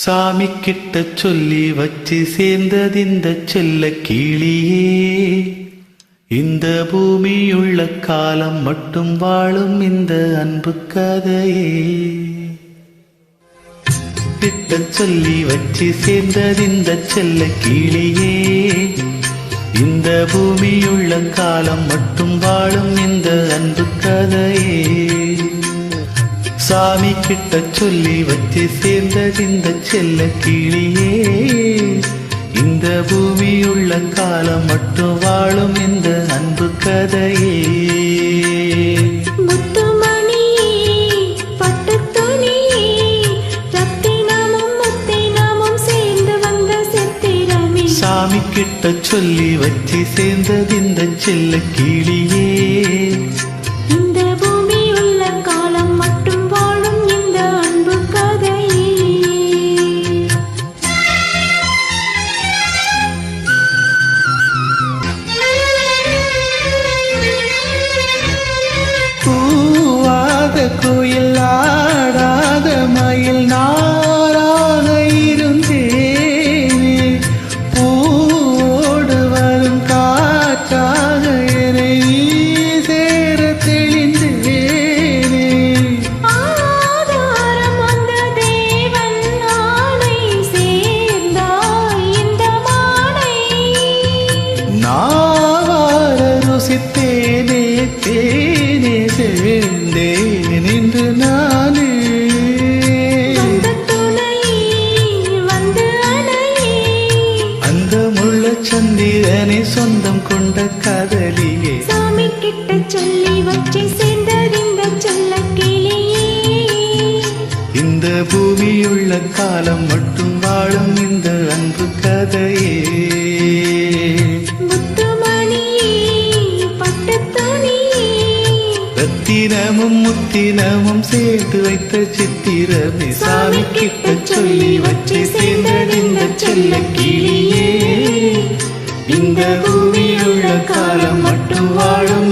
சாமி கிட்ட சொல்லி வச்சு சேர்ந்தது இந்த செல்ல கிளியே. இந்த பூமியுள்ள காலம் மட்டும் வாழும் இந்த அன்பு கதையே. கிட்ட சொல்லி வச்சு சேர்ந்தது இந்த செல்ல கிளியே. இந்த பூமியுள்ள காலம் மட்டும் வாழும் இந்த அன்பு கதையே. சாமி கிட்ட சொல்லி வச்சு சேர்ந்தது இந்த செல்ல கிளியே. இந்த பூமியுள்ள காலம் மட்டும் வாழும் இந்த அன்பு கதையே. சாமி கிட்ட சொல்லி வச்சு சேர்ந்தது இந்த செல்ல கிளியே. இந்த பூமியுள்ள காலம் மட்டும் வாழும் இந்த அன்பு கதையே. பூவாத கோயில் ஆடாத மயில் நாராக இருந்தேனே. பூவோடு வரும் காற்றாக என்னை சேர தெளிந்தேனே. ஆதாரம் வந்த தேவன் நாளை சேர்ந்தாய் இந்த மாலை. நாவார ருசித்தேனே தேனே சேர்ந்தேன் என்று நானே. வந்த துணையே வந்து அணையே. அந்த முள்ள சந்திரனை சொந்தம் கொண்ட காதலியே. சாமி கிட்ட சொல்லி வச்சு சேர்ந்தது இந்த செல்ல கிளியே. இந்த பூமியுள்ள காலம் மட்டும் வாழும் இந்த அன்பு கதையே. முத்துமணியே பட்டுத்துணியே. ரத்தினமும் முத்தினமும் சேர்த்து வைத்த சித்திரமே. சாமி கிட்ட சொல்லி வச்சு சேர்ந்தது இந்த செல்ல கிளியே. இந்த பூமியுள்ள காலம் மட்டும் வாழும்